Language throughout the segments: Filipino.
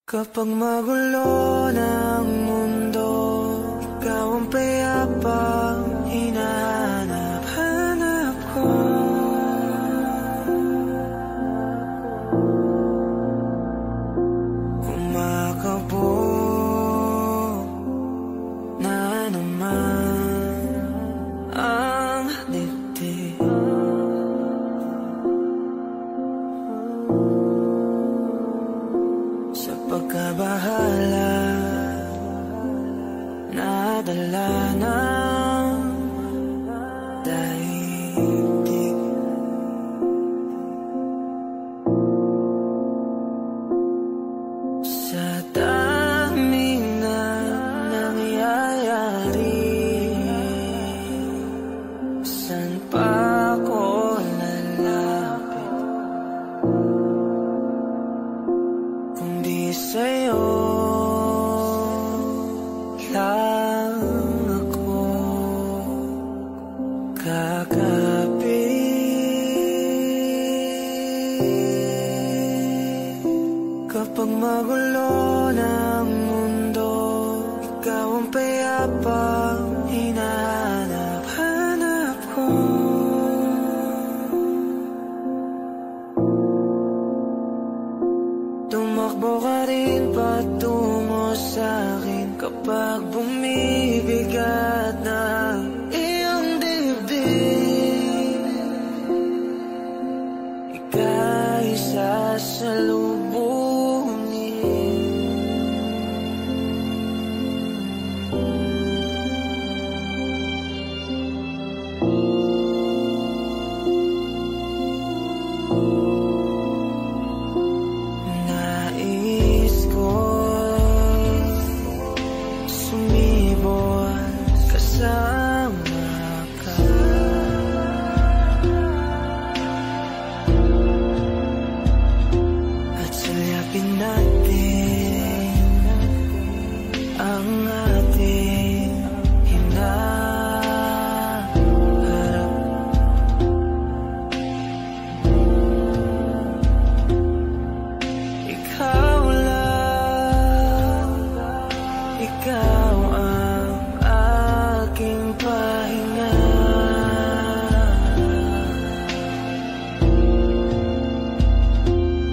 Kapag magulo ng mundo, ikaw ang payapang hinahanap-hanap ko. Kumakabog na naman ang dibdib. Sa pagkabahala, nadala ng daigdig. Sa dami na nangyayari, saan pa ako lalapit kundi sa'yo lang ako kakapit. Kapag magulo ng mundo, ikaw ang payapang hinahanap-hanap ko. Tumakbo ka rin patungo sa'kin kapag bumibigat na iyong dibdib. Ika'y sasalubungin. Nais ko sumibol kasama ka. At sulyapin natin ang ating hinaharap. Ikaw lang, ikaw ang aking pahinga.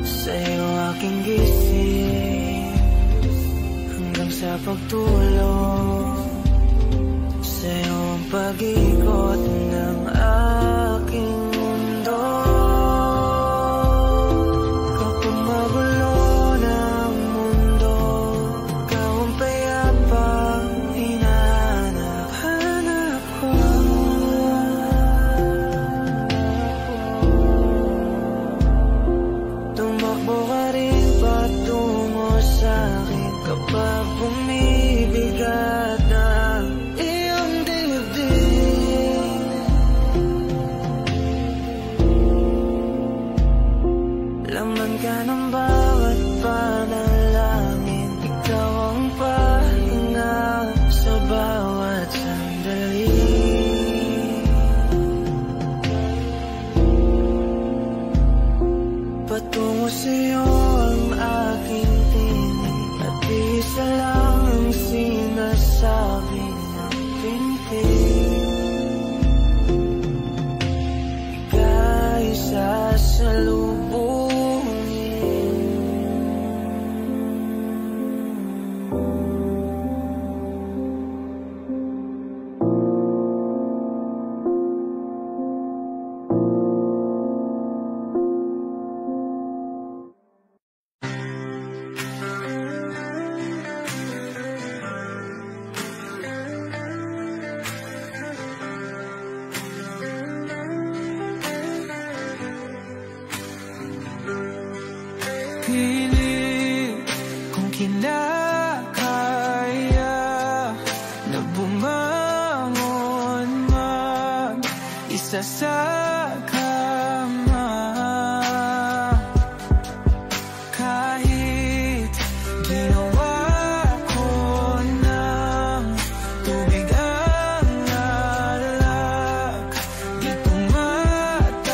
Sa'yo aking gising hanggang sa pagtulog. Sa'yo ang pag-ikot ng aking mundo. Kapag magulo ng mundo, ikaw ang payapang hinahanap-hanap ko. Tumakbo ka rin patungo sa'kin kapag bumibigat na iyong dibdib. Laman ka ng bawat panalangin, ikaw ang pahinga sa bawat sandali. Patungo sa'yo ang aking tinig, at isa lang ang sinasabi ng pintig. Ika'y sasalubungin. Pilit kung kinakaya na bumangon mag-isa sa kama. Kahit ginawa ko ng tubig ang alak, di tumatama.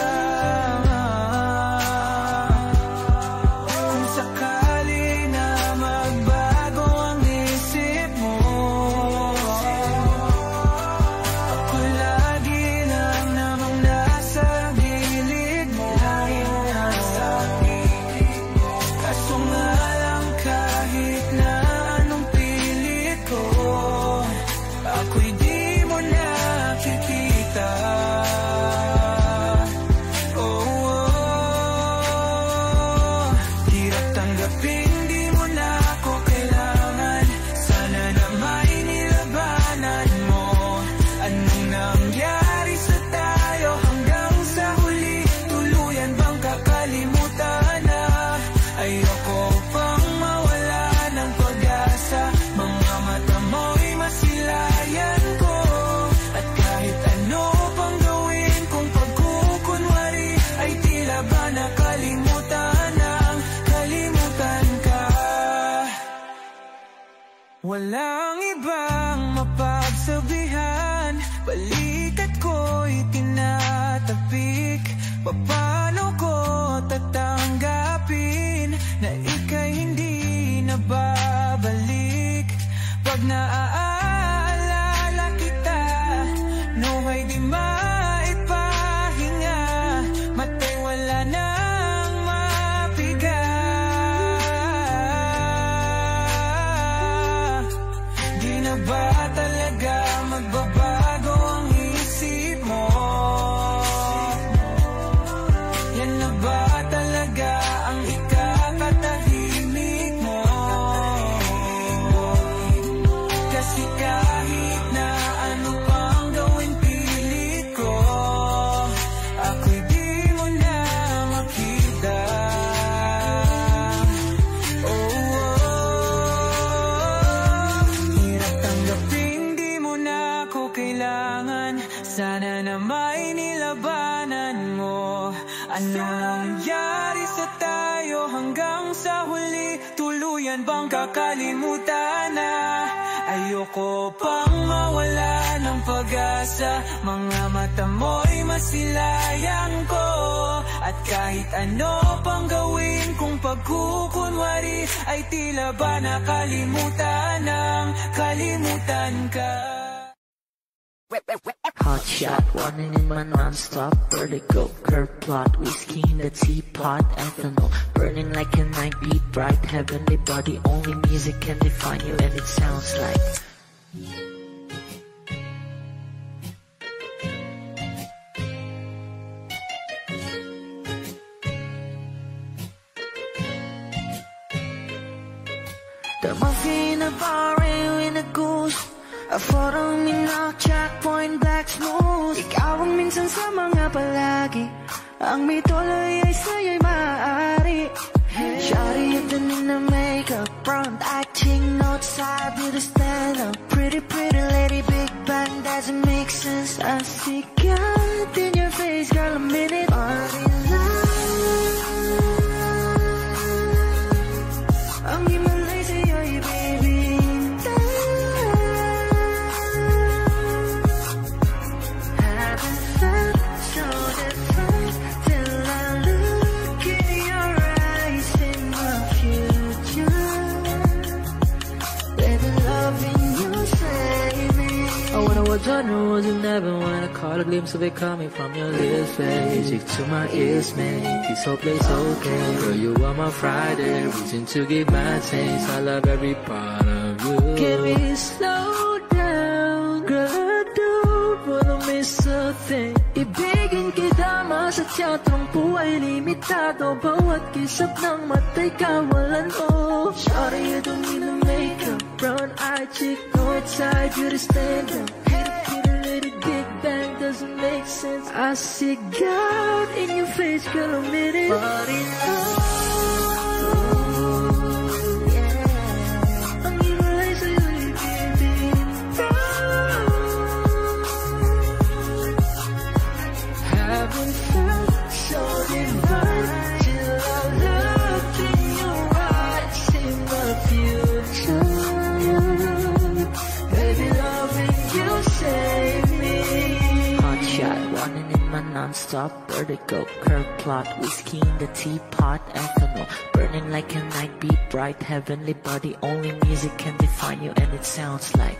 Kung sakali na Walang ibang mapagsabihan, balikat ko'y tinatapik. Paano ko tatanggapin na ika'y hindi na babalik? Pag naaalala kita, nuhay di maipahinga, matay wala nang mapiga. Di na ba talaga magbabago ang isip mo? Yan na ba talaga ang ikakatahimik mo? Kasi kahit na ano pang gawin pilit ko, ako'y di mo na makita. Hirap tanggapin di mo na ako kailangan. Sana na may nilabanan mo. Ano nangyari sa tayo hanggang sa huli? Tuluyan bang kakalimutan na? Ayoko pang mawala ng pag-asa. Mga mata mo'y masilayang ko. At kahit ano pang gawin kung pagkukunwari, ay tila ba nakalimutan ng kalimutan ka. Hot shot, running in my non-stop vertigo, curve plot, whiskey in the teapot, ethanol, burning like a night beat, bright heavenly body, only music can define you and it sounds like the muffin in a bar in a goose. A photo mina, checkpoint, black smooth. Ikaw ang minsan sa mga palagi, ang may tuloy ay sa'yo'y maaari. Shawty hidden in the makeup, front acting, outside beauty stand up. Pretty, pretty lady, big bang, doesn't make sense. I see God in your face, girl, a minute. Ang himalay sa'yo'y baby. I know you never wanna call a glimpse of it coming from your lips, babe. Music to my ears, man. This whole place okay. Girl, you are my Friday, reason to give my taste. I love every part of you. Give me slow down, girl, I don't wanna miss a thing. Ibigin kita, sa teatrong buhay limitado. Bawat kisap ng mata'y kawalan mo. Shawty, you don't need to make up. Brown eyed chick, north side, you to stand up. Big bang doesn't make sense. I see God in your face, girl, a minute. But it's yeah. I'm in my eyes, so you baby. Haven't felt so divine till I looked in your eyes in the future. Baby, loving you save me. Hot shot, running in my non-stop vertigo, curve plot, whiskey in the teapot, ethanol, burning like a night beat, bright heavenly body, only music can define you and it sounds like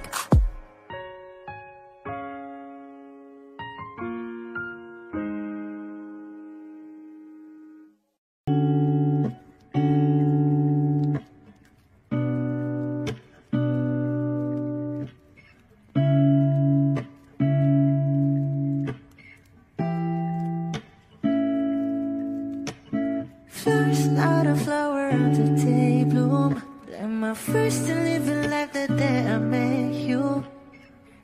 first out of flower until day bloom. Like my first to live a life the day I met you.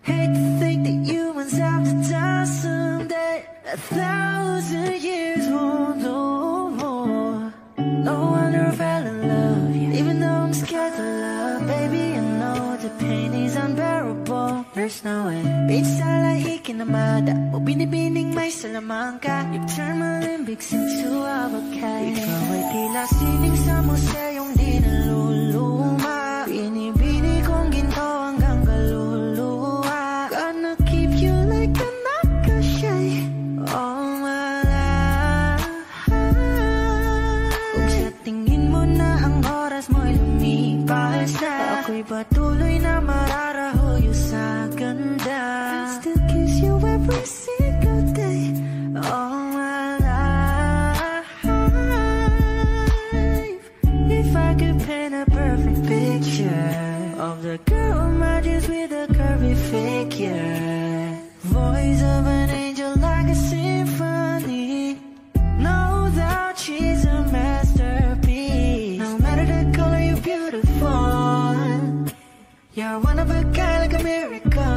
Hate to think that humans have to die someday. 1,000 years won't know more. No wonder I fell in love, yeah. Even though I'm scared to love, baby, I know the pain is unbearable. There's no way. Bitch, salahikin na mada o binibining may salamang ka. You turn my limbics into avocado. Ikaw ay tila sining sa museyong di naluluma. Binibini kong Ako'y patuloy na mararahoyo sa ganda. I still kiss you every single day. All my life. If I could paint a perfect picture of the girl on my dreams with a curvy figure, voice of an angel like a symphony. No doubt she's a masterpiece. No matter the color, you're beautiful. You're one of a kind, like a miracle.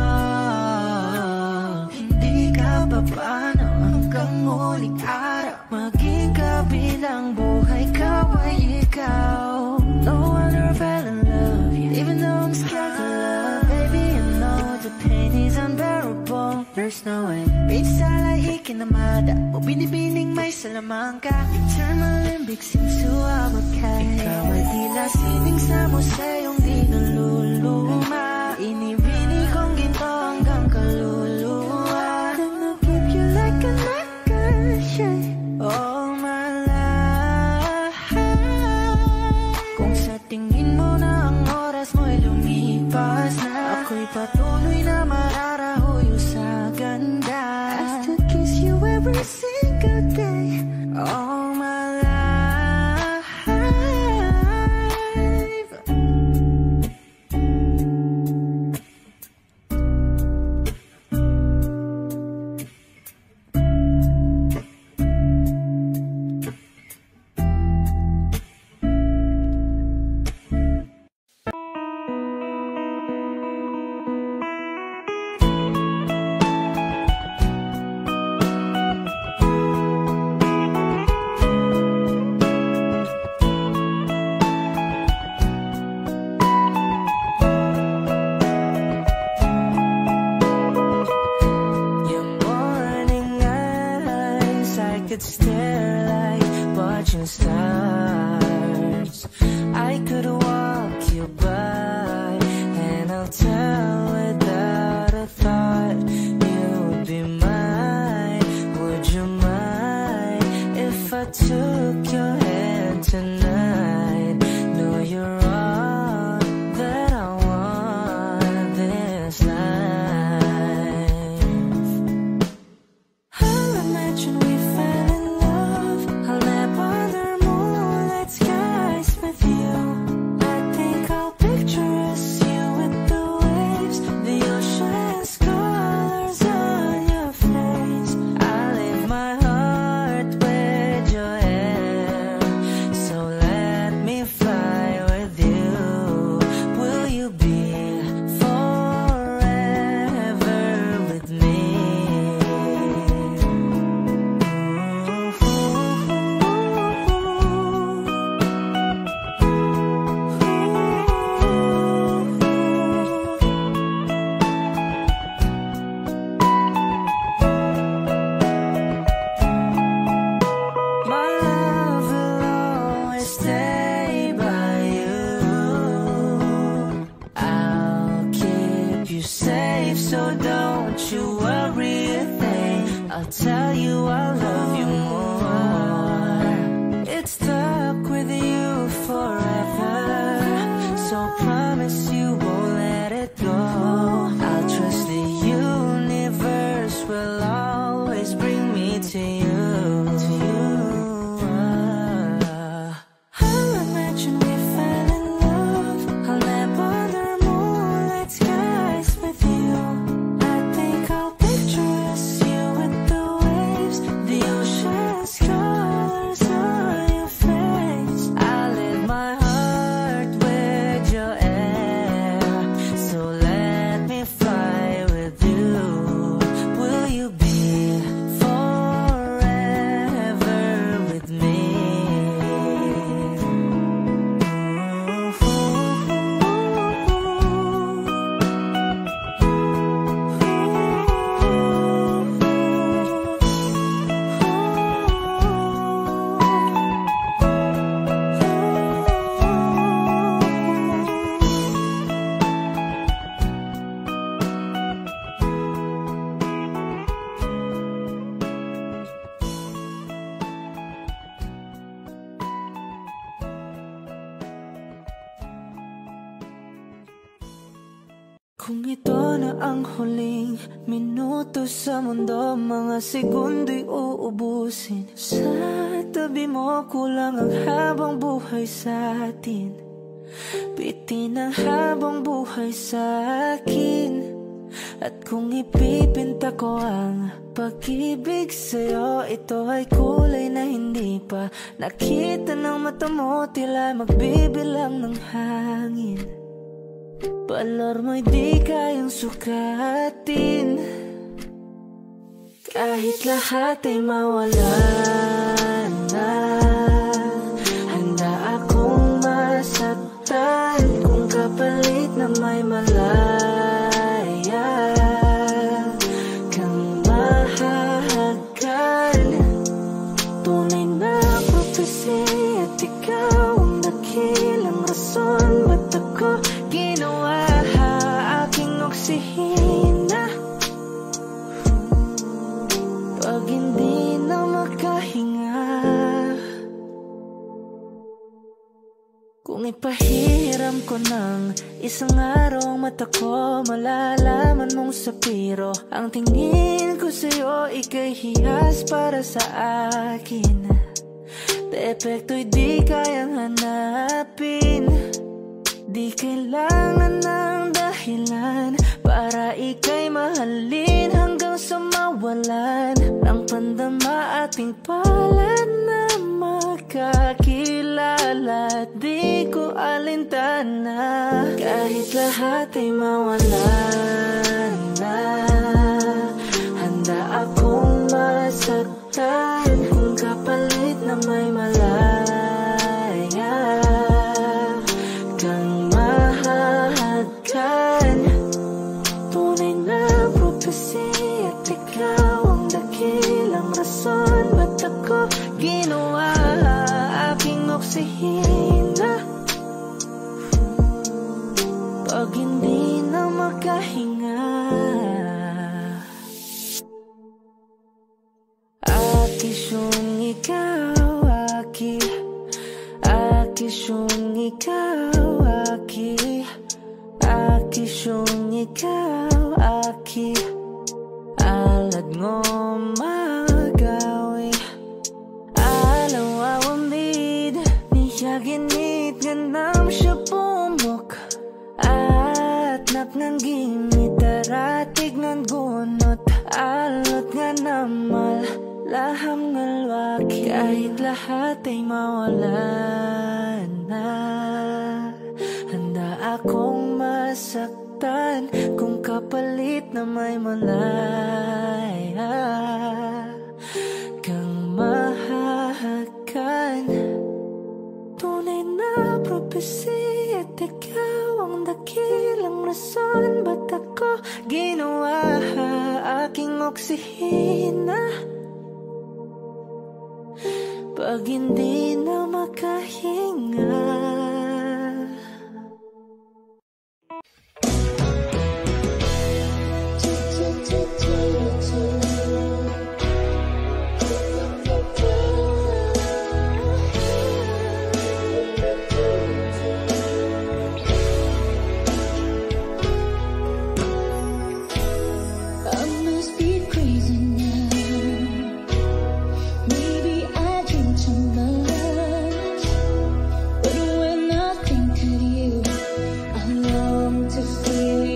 Hindi ka papaano hanggang muling araw. Maging kabilang buhay ka ay ikaw. No wonder I fell in love you, even though I'm scared to love. Baby, I know the pain is unbearable. There's no way Bitch sa lahi kinamada o binibining may salamangka. Eternal limbic seems to abakay. Ikaw ay tila sining sa museyong di naluluma. Inibini kong ginto hanggang kaluluwa. Gonna keep you like a necklace all my life. Kung sa tingin mo na ang oras mo'y lumipas na, ako'y patuloy na mararahoyo sa ganda. I still kiss you every single day all my life. Kung ito na ang huling minuto sa mundo, mga segundo'y uubusin. Sa tabi mo kulang ang habang buhay sa atin. Bitin ang habang buhay sa akin. At kung ipipinta ko ang pag-ibig sa'yo, ito ay kulay na hindi pa nakita ng mata mo, tila magbibilang ng hangin. Balor mo'y di kayang sukatin. Kahit lahat ay mawala na, handa akong masaktan kung kapalit na may malaya kang mahahagkan. Tunay na prophecy at ikaw ang dakilang rason ba't ako ginawa aking oksihina. Pag hindi na makahinga, kung ipahiram ko ng isang araw ang mata ko, malalaman mong sapiro ang tingin ko sa'yo, ika'y hiyas para sa akin. Depekto'y di kayang hanapin. Di kailangan ng dahilan para ika'y mahalin hanggang sa mawalan ng pandama ating palad na magkakilala. Di ko alintana kahit lahat ay mawalan na, handa akong masaktan kung kapalit na may malaya kang mahahagkan. Tunay na prophecy at ikaw ang dakilang rason ba't ako ginawa aking oksihina. Pag hindi na makahinga, akisyong ikaw, aki, akisyong ikaw, aki, akisyong ikaw, aki, alad ngo magawi, alaw awamid, niyaginit ganam siya pumok, at naknanggimit daratig ng gunot, alot nga namal, laham ngalwaki. Kahit lahat ay mawalan na, handa akong masaktan kung kapalit na may malaya kang mahahagkan. Tunay na prophecy at ikaw ang dakilang rason ba't ako ginawa aking oksihina. Pag hindi na makahinga, to feel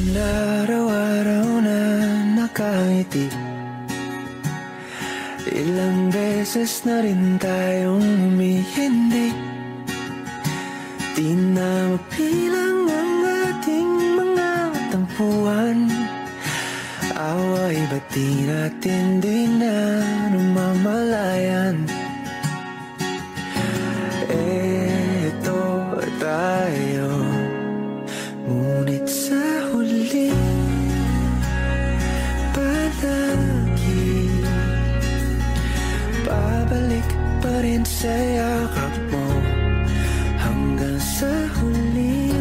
Ilan araw-araw na nakangiti, ilang beses na rin tayong humihindi. Di na mapilang ang ating mga tampuhan. Away ba't di natin di na namamalayan? Eto tayo, ngunit sa huli palagi babalik pa rin sa yakap mo. Hanggang sa huli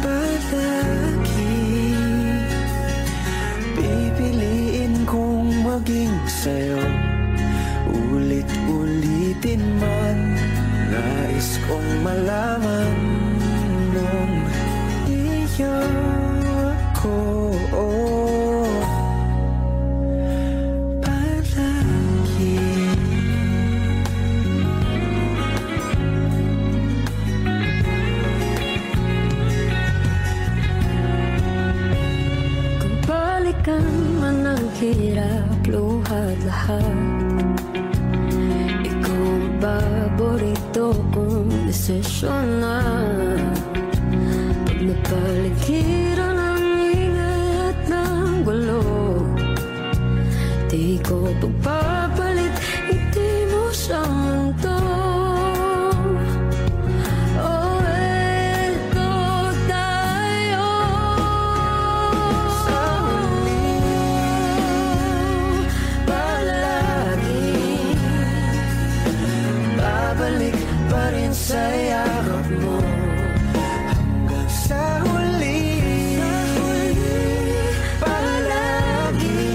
palagi pipiliin kong maging sa'yo. Ulit-ulitin man, nais kong malaman nung iyo ako. Man ang hirap, luha lahat. Ikaw ang paborito kong desisyon na. Pag napaligiran ang ingay at ng gulo, di ko pagpapalit, hindi mo sa mundo. Sa yakap mo hanggang sa huli, palagi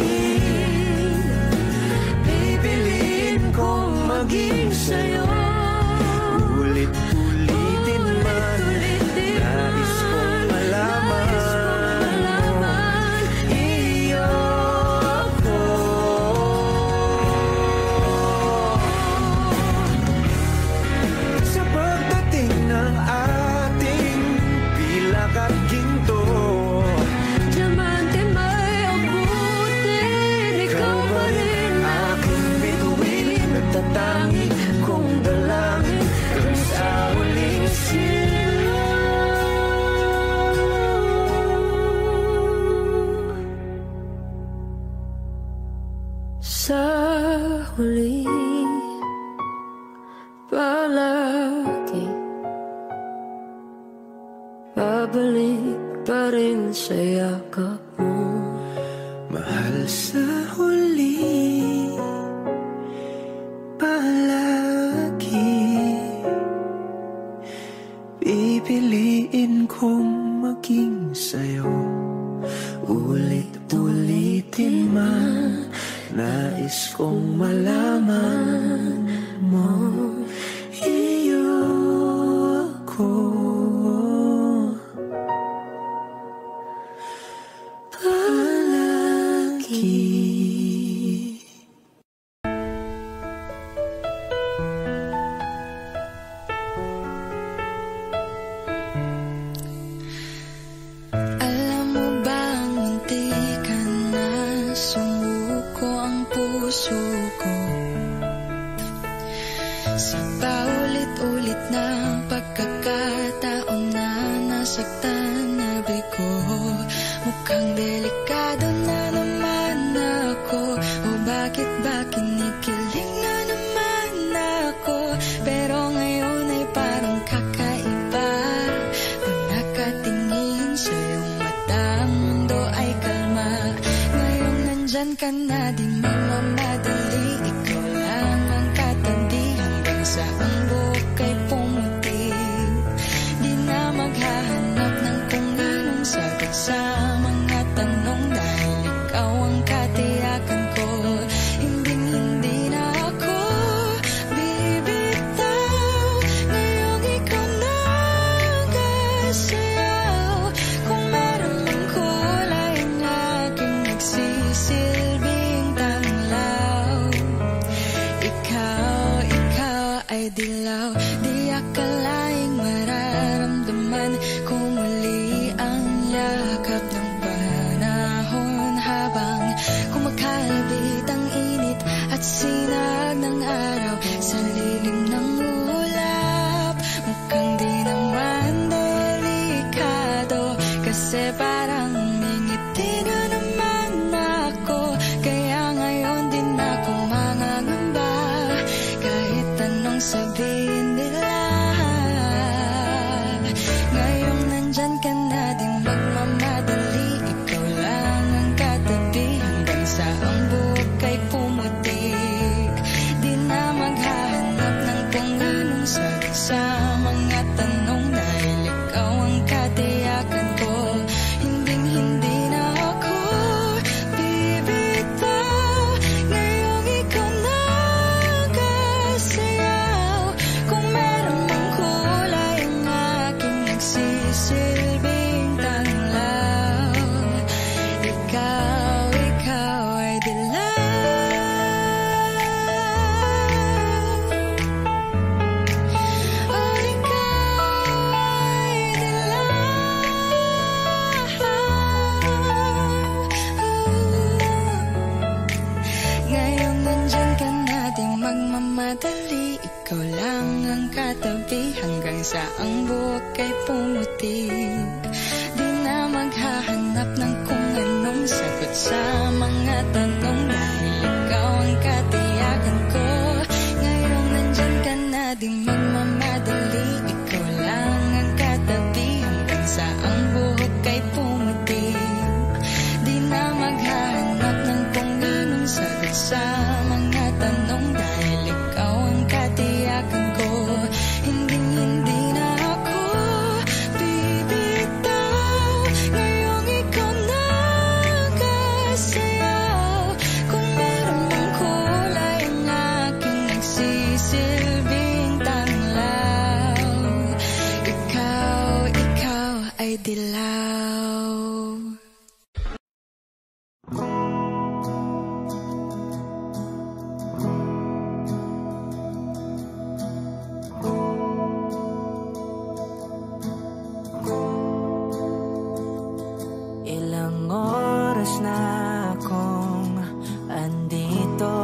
pipiliin kong maging sa'yo. Ulit-ulitin man, nais kong malaman iyo ako. Sa pagdating ng ating pilak at ginto, diamante may abutin, ikaw pa rin aking bituin, nagtatangi kong dalangin hanggang sa huling silaw. Sa huli palagi babalik pa rin sa yakap mo. Mahal, sa huli palagi pipiliin kong maging sa'yo. Ulit-ulitin man, nais kong malaman mo iyo ako. Palagi. Alam mo bang munti ka na sumuko ang puso ko? Sa paulit-ulit na pagkakataon na nasaktan na bigo, mukhang delikado na naman ako. O bakit ba kinikilig na naman ako? Pero ngayon ay parang kakaiba. Pag nakatingin sa iyong mata, ang mundo ay kalma. Ngayong nandyan ka na, di mamadali. Ikaw lang ang katandi hanggang sa ang buhok ay pumuti. Di na maghahanap ng kung anong sagot sa mga tanong, dahil ikaw ang katiyakan ko. Hinding-hindi na ako bibitaw. Ngayong ikaw na kasayaw. Kung meron mang kulay na aking nagsisilbing tanglaw, ikaw ay dilaw. ang buhok ay pumutik. Di na maghahanap ng kung anong sagot sa mga tanong, dahil ikaw ang katiyakan ko. Hinding-hindi na ako bibitaw. Ngayong ikaw na kasayaw. Kung meron mang kulay ang aking nagsisilbing tanglaw, ikaw ay dilaw. Oh, ikaw ay dilaw. Ngayong nandyan ka na, di magmamadali. Ikaw lang ang katabi hanggang sa ang buhok ay pumutik. Di na maghahanap ng kung anong sagot sa mga tanong, dahil ikaw ang katiyakan ko. Ngayong nandyan ka na, di magmamadali. Ikaw lang ang katabi hanggang sa ang buhok ay pumutik. Di na maghahanap ng kung anong sagot sa mga tanong, dahil ikaw ang katiyakan ko. Hinding-hindi na ako bibitaw. Ngayong ikaw na kasayaw. Kung meron mang kulay ang aking nagsisilbing tanglaw, ikaw ay dilaw. Ilang oras na akong andito,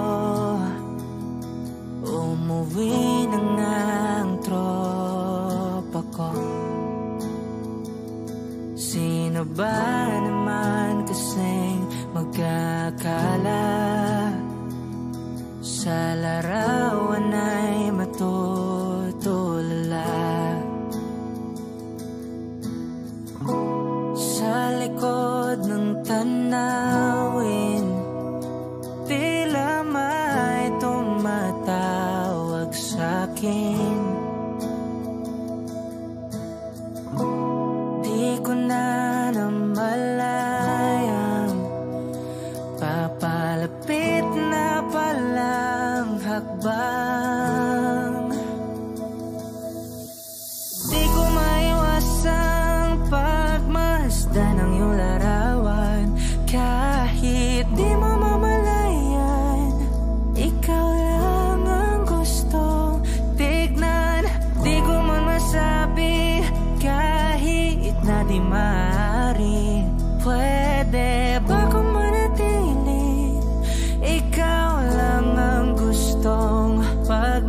umuwi na nga ang tropa ko. Sino ba naman kasing magkakala sa larawan ay matutulala? Sa likod ng tanawin, tila may tumatawag sa'kin. Di ko na namalayang papalapit na palang hakbang. Di ko maiwasang pagmasdan ng iyong larawan. Kahit di mo mamalayan, ikaw lang ang gustong tignan. Di ko man masabi kahit na di maaari. Pwede ba kung manatili? Ikaw lang ang gustong pag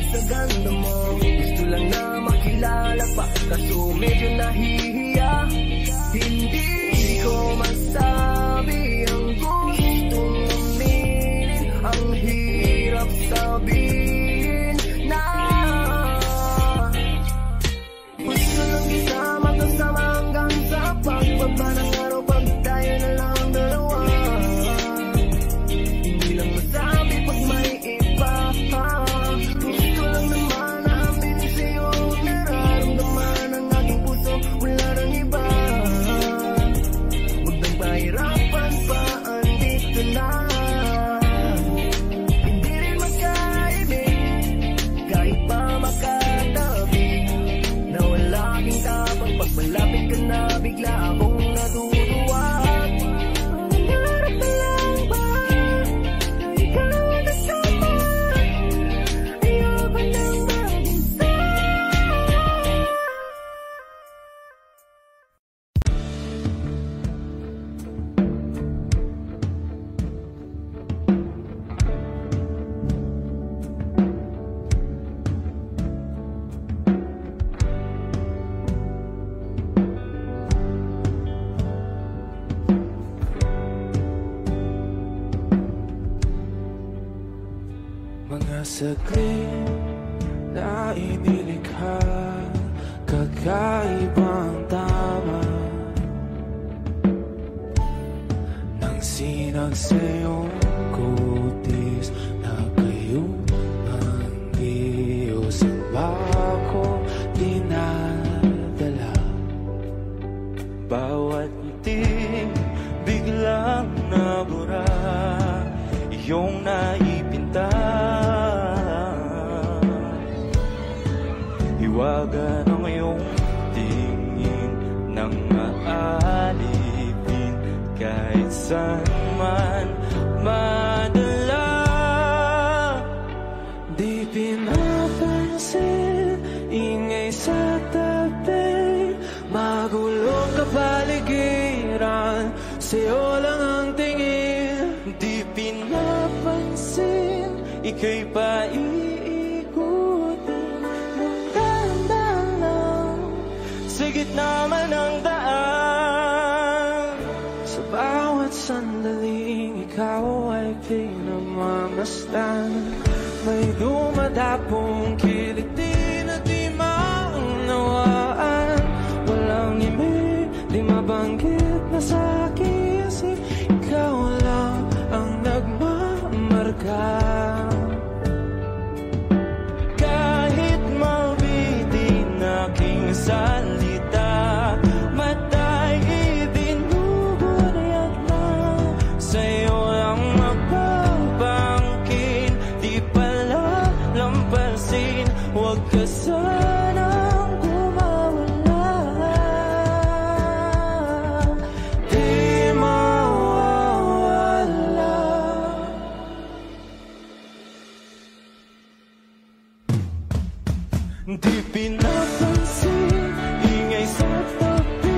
lumapit sa ganda mo. Gusto lang na makilala pa, kaso medyo nahihiya. Hindi ko masabi ang gustong aminin, ang hirap sabihin na gusto lang isama kasama hanggang sa pagbaba ng araw, pag tayo na lang dalawa. Hindi lang masabi pag may iba. Gusto lang naman na aminin sa'yo ang nararamdaman ng aking puso, wala nang iba. Huwag nang pahirapan pa, andito na. Hindi rin magkaibig kahit pa makatabi, na wala aking tapang pag malapit ka na, bigla akong natutuwa. Nangarap na lang ba na ikaw ang kasama? Ayoko nang mag-isa. Mga saglit na inilikha, kakaibang tama nang sinag sa iyong kutis na kayo ng Diyos ang bako dinadala. Bawat ngiti biglang nabura, iyong naipinta. Hiwaga ng iyong tingin nang maalipin, kahit saan man madala. Di pinapansin, ingay sa tabi, magulong kapaligiran, sa'yo lang ang tingin. Di pinapansin, ika'y paiikutin ng dahan-dahan sa gitna man ng daan. Sa bawat sandaling ikaw ay pinamamasdan, may dumadapong kiliti na di maunawaan. Walang ibig, di mabanggit na sa aking isip, ikaw lang ang nagmamarka. Kahit mabitin aking salita, matay ibinubunayat na, sa'yo lang magpapangkin. Di pala lampasin, huwag ka sanang kumawala. Di mawawala. Di pinapansin, ingay sa tabi,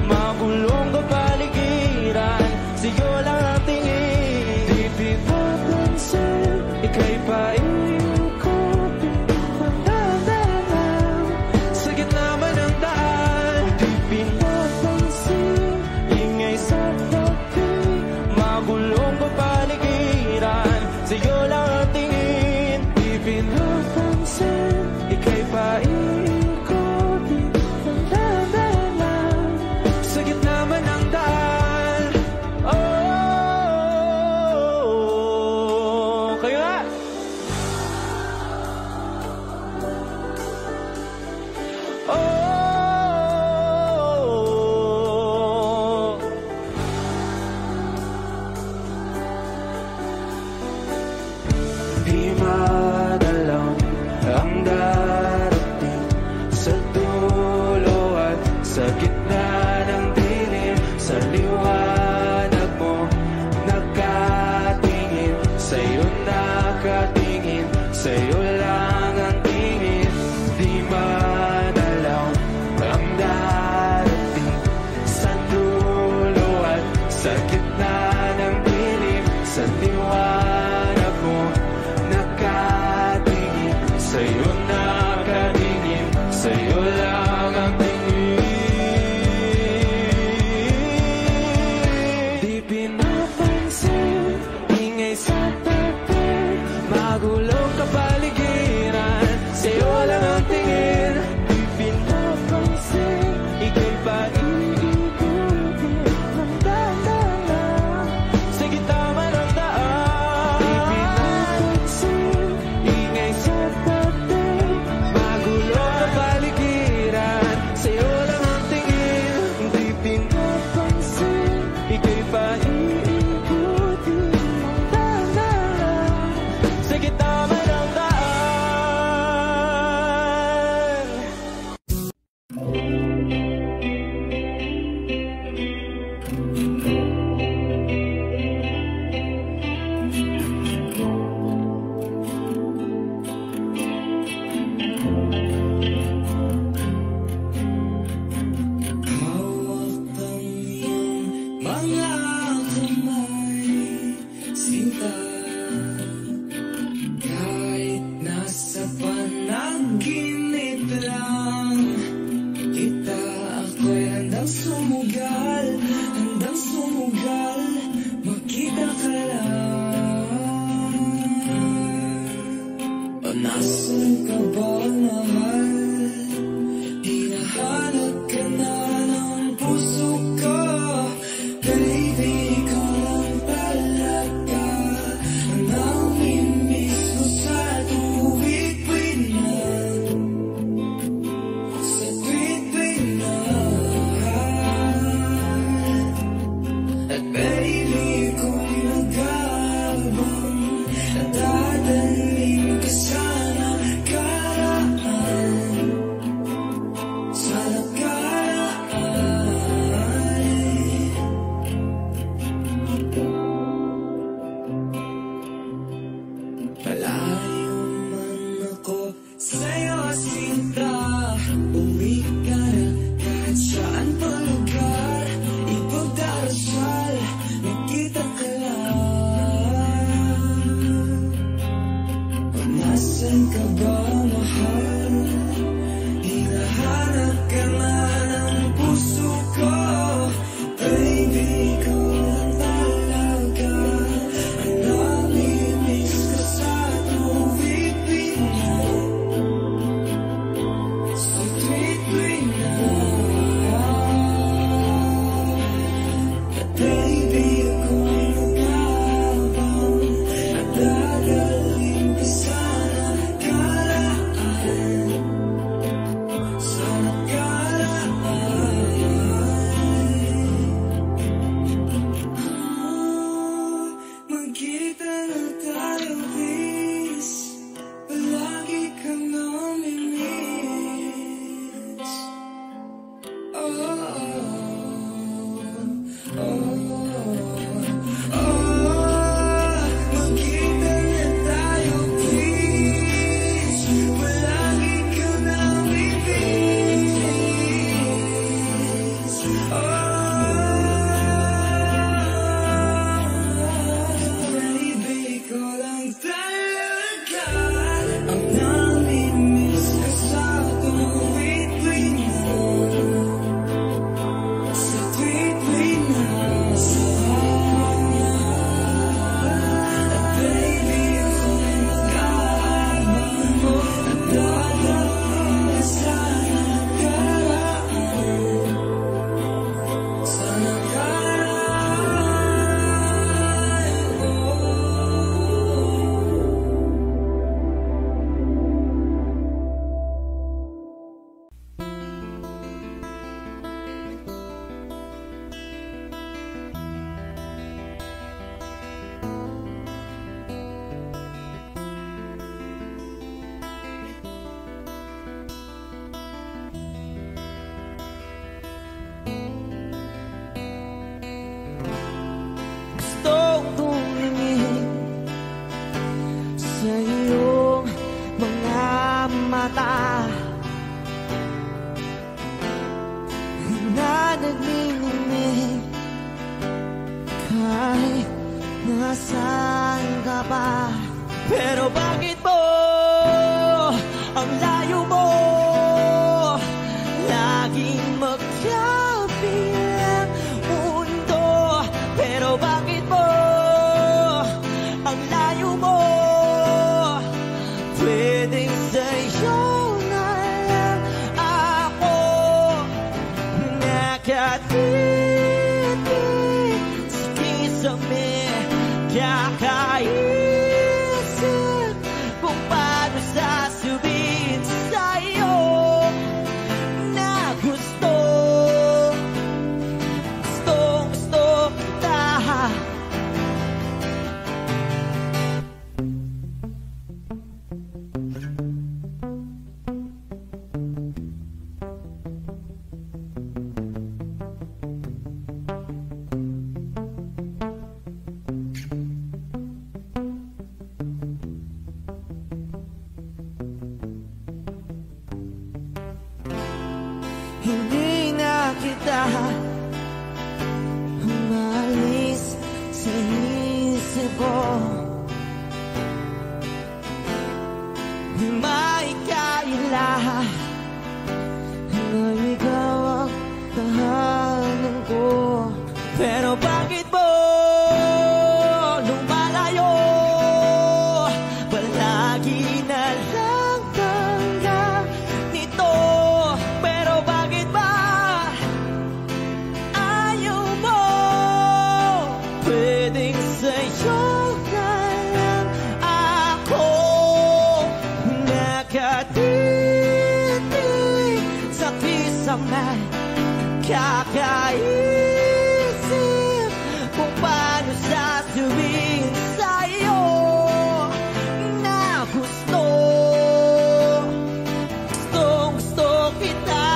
magulong kapaligiran, sa'yo lang ang tingin. Di pinapansin, ika'y paikutin ng dahan-dahan sa gitna man ng daan. Di pinapansin, ingay sa tabi, magulong kapaligiran, sa'yo lang ang tingin. Di pinapansin, ika'y paikutin kita. Umalis sa isip ko, di maikailangan na ikaw ang tahanan ko. Pero bakit mo lumalayo? Palagi na lang tanggap nito. Pero bakit ba ayaw mo? Pwedeng sa'yo na lang ako nakatitig sa kisame. Kakaisip kung paano sasabihin sa'yo na gusto kita.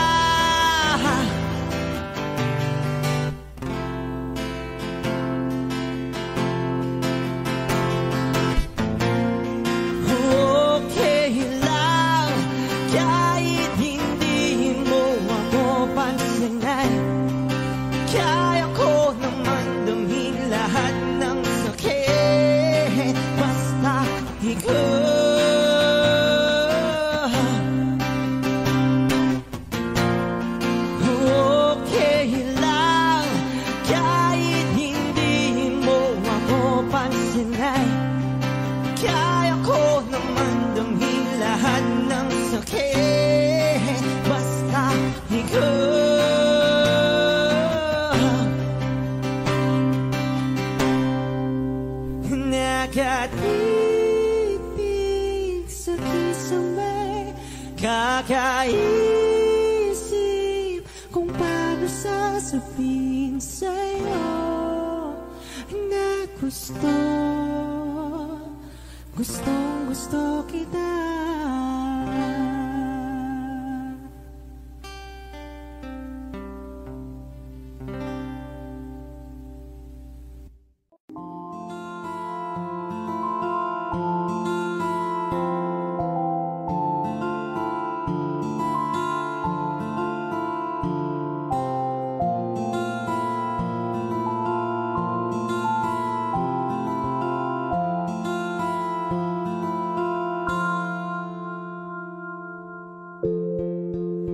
Okay lang kahit hindi mo ako pansinin. Kaya ko naman damhin lahat ng sakit, basta ikaw. Okay lang kahit hindi mo ako pansinin. Kaya ko naman damhin lahat ng sakit, basta ikaw. Nakatitig sa kisame, kakaisip kung paano sasabihin sa'yo na gusto kita.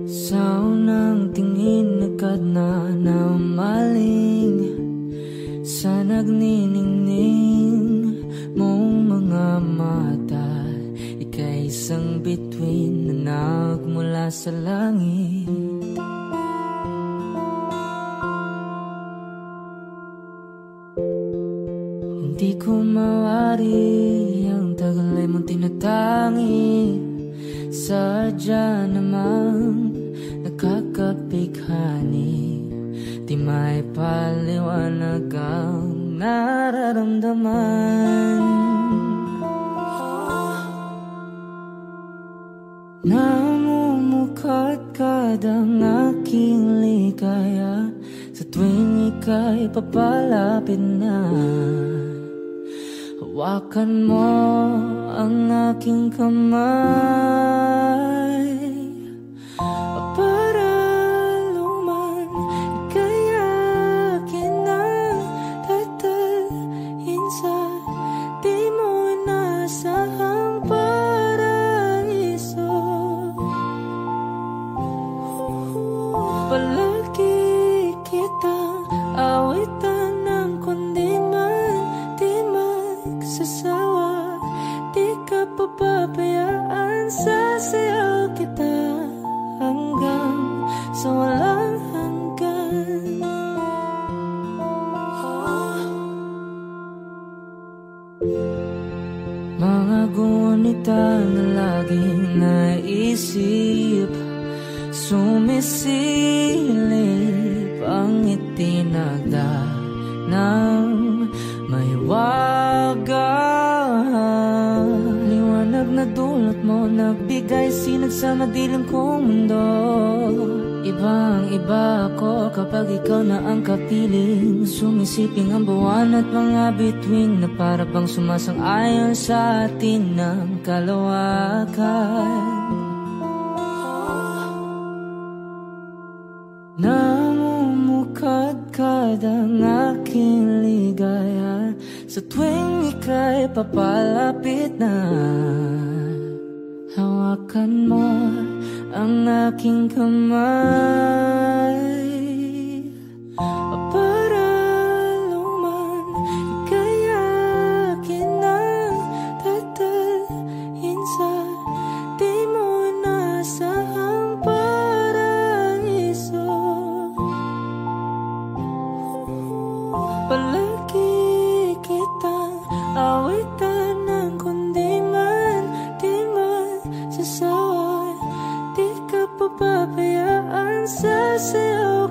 Sa unang tingin agad na namaling sa nagniningning mong mga mata. Ika'y isang bituin na nagmula sa langit. Hindi ko mawari ang tagal ay mong tinatangi. Sadya namang nakakapighani, di may paliwanag ang nararamdaman. Namumukadkad ang aking ligaya sa tuwing ika'y papalapit na. Hawakan mo ang aking kamay para luman ika'y akin ang tatalhin sa di mo inasahang paraiso. Palagi kitang awitan ng kundi man di magsasawa. Di ka papabayaan, sasayaw kita hanggang sa walang hanggan. Mga gunita na laging naisip, sumisilip ang itinagda ng may wagang liwanag na dulot mo, nagbigay sinag sa madilim kong mundo. Ibang iba ako kapag ikaw na ang kapiling, sumisiping ang buwan at mga bituin na para bang sumasang-ayon sa atin ng kalawakan. lingkad ang aking ligaya sa tuwing ika'y papalapit na. Hawakan mo ang aking kamay para luman ika'y akin ang tatalhin sa di mo nasahang paraiso. Palagi kitang awitan ng kundi man di man sasawa. Di ka papabayaan sa sayaw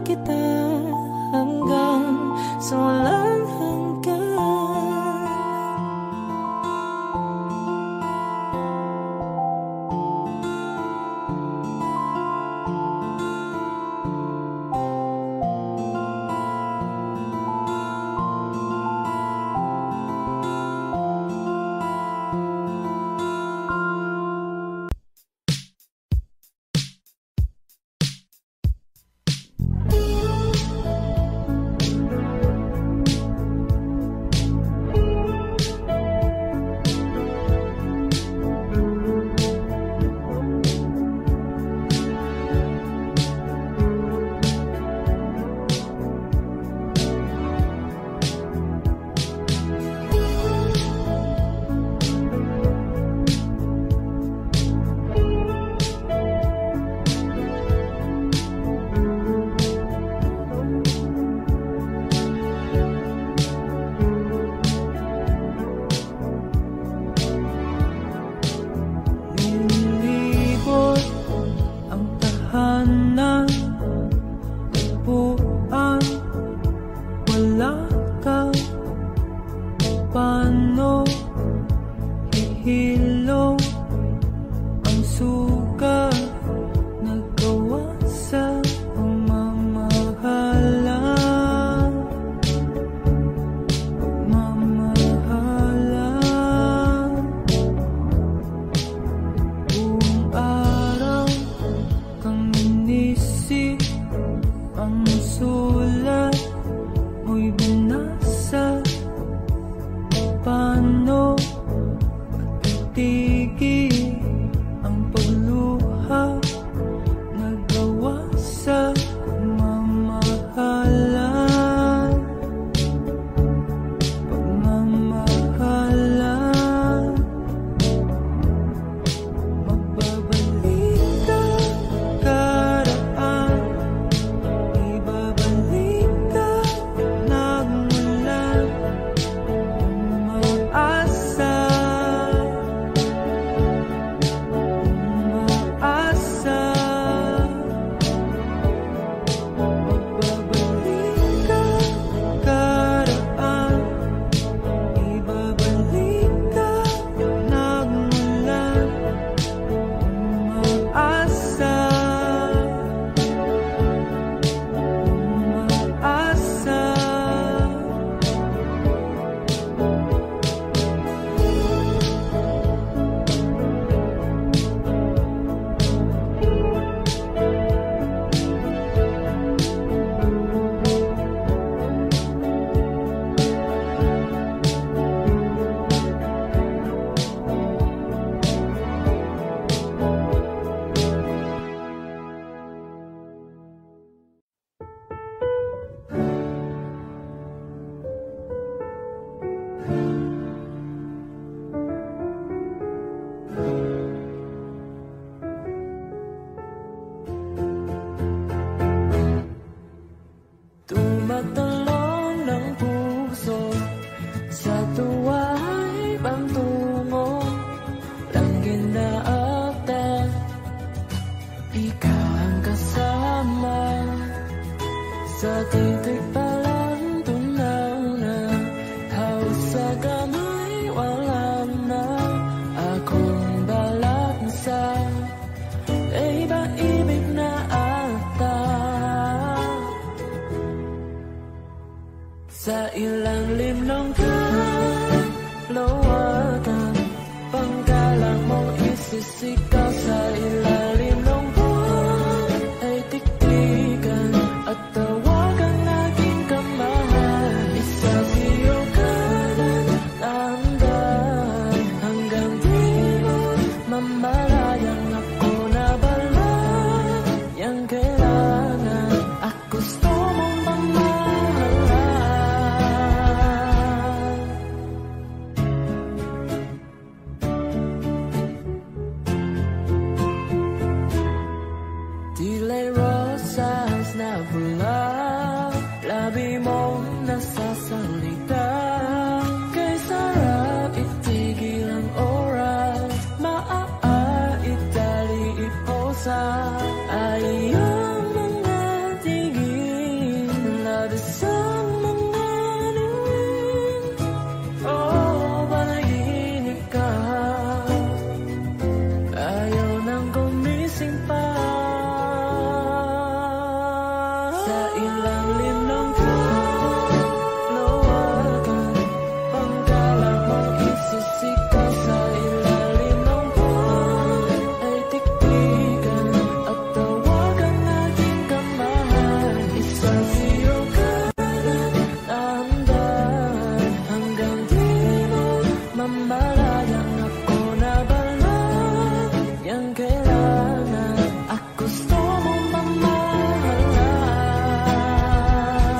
mamalayang ako na balang yang kailangan at gusto mong mamahalan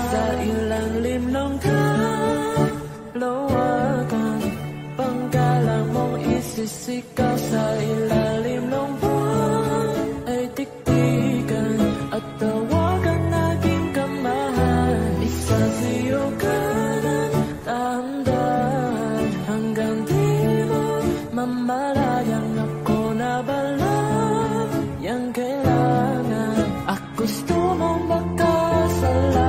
sa ilalim ng kalawakan. Panggalang mong isisigaw sa ilalim ng buwan ay tiktikan at tawagan aking kamahal. Isasiyo ka ng dahan-dahan hanggang di mo mamalayang ako na balang yang kailangan at gusto mong makasalan.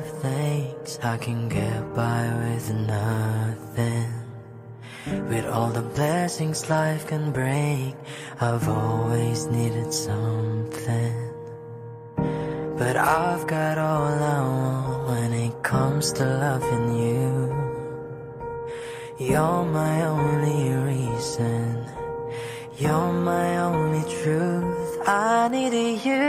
of things, I can get by with nothing. With all the blessings life can bring, I've always needed something. But I've got all I want when it comes to loving you. You're my only reason, you're my only truth. I needed you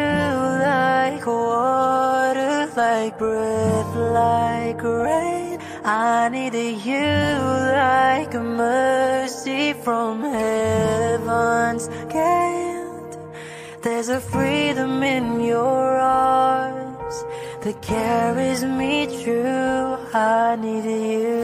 like water, like breath, like rain. I needed you like a mercy from heaven's gate. There's a freedom in your arms that carries me through. I needed you.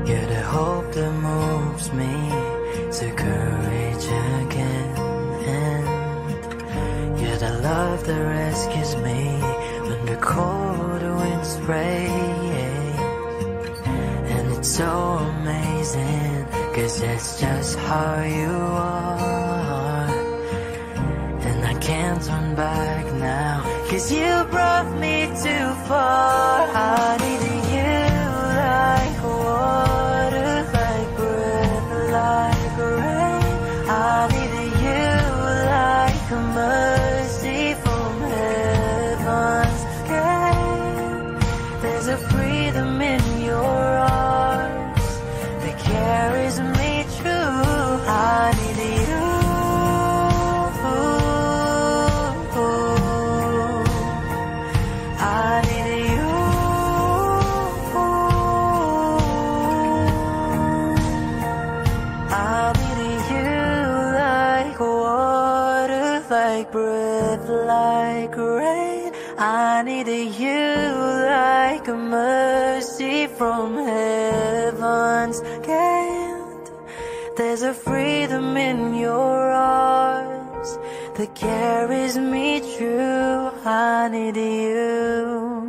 You're the hope that moves me to courage again, and you're the love that rescues me when the cold winds rain. And it's so amazing, 'cause that's just how you are. And I can't turn back now, 'cause you brought me too far. I needed you like water, like breath, like rain. I needed you like a mercy from heaven's gate. There's a freedom in your arms that carries me through. I needed you. I needed you. I needed you like water, like breath, like rain. I needed you like a mercy from heaven's gate. There's a freedom in your arms that carries me through. I needed you.